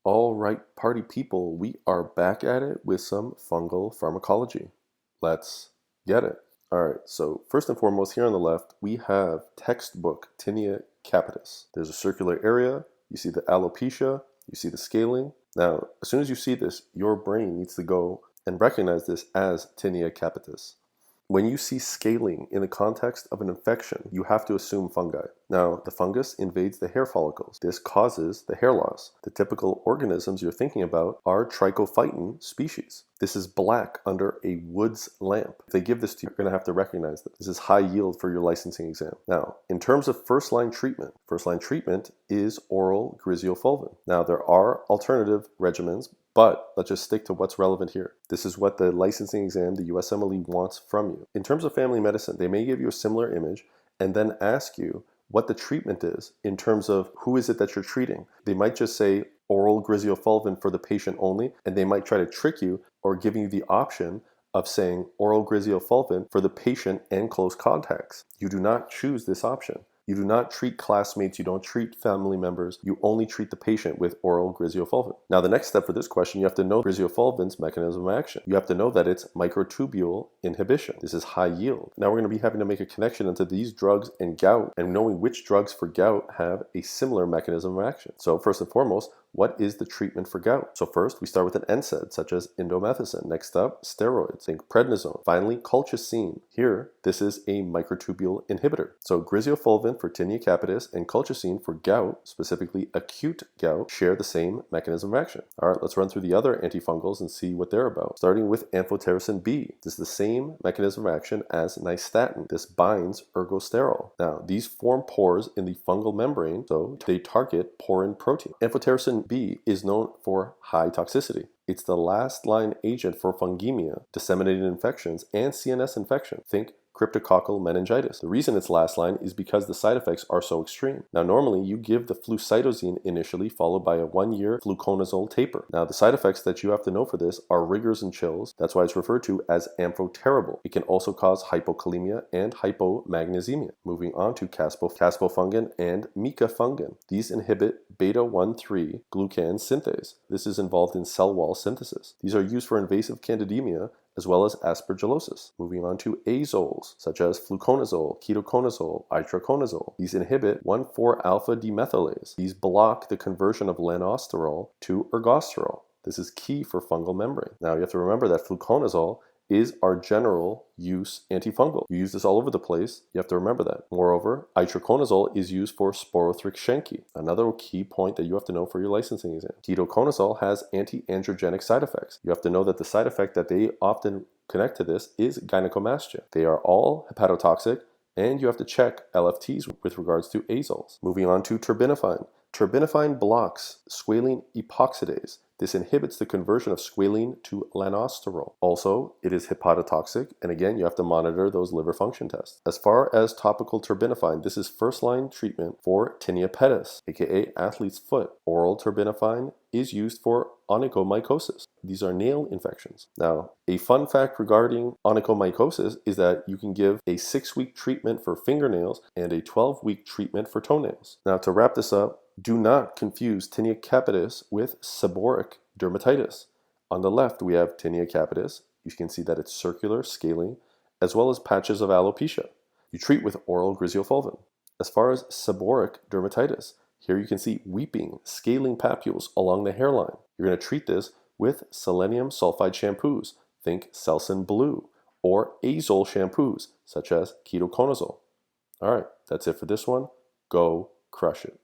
All right, party people, we are back at it with some fungal pharmacology. Let's get it. All right, so first and foremost, here on the left, we have textbook Tinea capitis. There's a circular area, you see the alopecia, you see the scaling. Now, as soon as you see this, your brain needs to go and recognize this as Tinea capitis. When you see scaling in the context of an infection, you have to assume fungi. Now, the fungus invades the hair follicles. This causes the hair loss. The typical organisms you're thinking about are trichophyton species. This is black under a Wood's lamp. If they give this to you, you're going to have to recognize this. This is high yield for your licensing exam. Now, in terms of first-line treatment is oral griseofulvin. Now, there are alternative regimens, but let's just stick to what's relevant here. This is what the licensing exam, the USMLE, wants from you. In terms of family medicine, they may give you a similar image and then ask you what the treatment is in terms of who is it that you're treating. They might just say oral griseofulvin for the patient only, and they might try to trick you or giving you the option of saying oral griseofulvin for the patient and close contacts. You do not choose this option. You do not treat classmates, you don't treat family members, you only treat the patient with oral griseofulvin. Now, the next step for this question, you have to know griseofulvin's mechanism of action. You have to know that it's microtubule inhibition. This is high yield. Now, we're going to be having to make a connection into these drugs and gout, and knowing which drugs for gout have a similar mechanism of action. So first and foremost, what is the treatment for gout? So first, we start with an NSAID, such as indomethacin. Next up, steroids, think prednisone. Finally, colchicine. Here, this is a microtubule inhibitor. So griseofulvin for tinea capitis and colchicine for gout, specifically acute gout, share the same mechanism of action. All right, let's run through the other antifungals and see what they're about. Starting with amphotericin B. This is the same mechanism of action as nystatin. This binds ergosterol. Now, these form pores in the fungal membrane, so they target porin protein. Amphotericin B is known for high toxicity. It's the last line agent for fungemia, disseminated infections, and CNS infection. Think cryptococcal meningitis. The reason it's last line is because the side effects are so extreme. Now, normally you give the flucytosine initially, followed by a 1-year fluconazole taper. Now, the side effects that you have to know for this are rigors and chills. That's why it's referred to as amphoterrible. It can also cause hypokalemia and hypomagnesemia. Moving on to caspofungin and micafungin. These inhibit beta-1,3 glucan synthase. This is involved in cell wall synthesis. These are used for invasive candidemia as well as aspergillosis. Moving on to azoles, such as fluconazole, ketoconazole, itraconazole. These inhibit 1,4-alpha demethylase. These block the conversion of lanosterol to ergosterol. This is key for fungal membrane. Now, you have to remember that fluconazole is our general use antifungal. You use this all over the place. You have to remember that. Moreover, itraconazole is used for sporothrix schenckii, another key point that you have to know for your licensing exam. Ketoconazole has anti-androgenic side effects. You have to know that the side effect that they often connect to this is gynecomastia. They are all hepatotoxic, and you have to check LFTs with regards to azoles. Moving on to terbinafine. Terbinafine blocks squalene epoxidase. This inhibits the conversion of squalene to lanosterol. Also, it is hepatotoxic, and again, you have to monitor those liver function tests. As far as topical terbinafine, this is first-line treatment for tinea pedis, aka athlete's foot. Oral terbinafine is used for onychomycosis. These are nail infections. Now, a fun fact regarding onychomycosis is that you can give a 6-week treatment for fingernails and a 12-week treatment for toenails. Now, to wrap this up, do not confuse tinea capitis with seborrheic dermatitis. On the left, we have tinea capitis. You can see that it's circular, scaling, as well as patches of alopecia. You treat with oral griseofulvin. As far as seborrheic dermatitis, here you can see weeping, scaling papules along the hairline. You're going to treat this with selenium sulfide shampoos, think Selsun Blue, or azole shampoos, such as ketoconazole. All right, that's it for this one. Go crush it.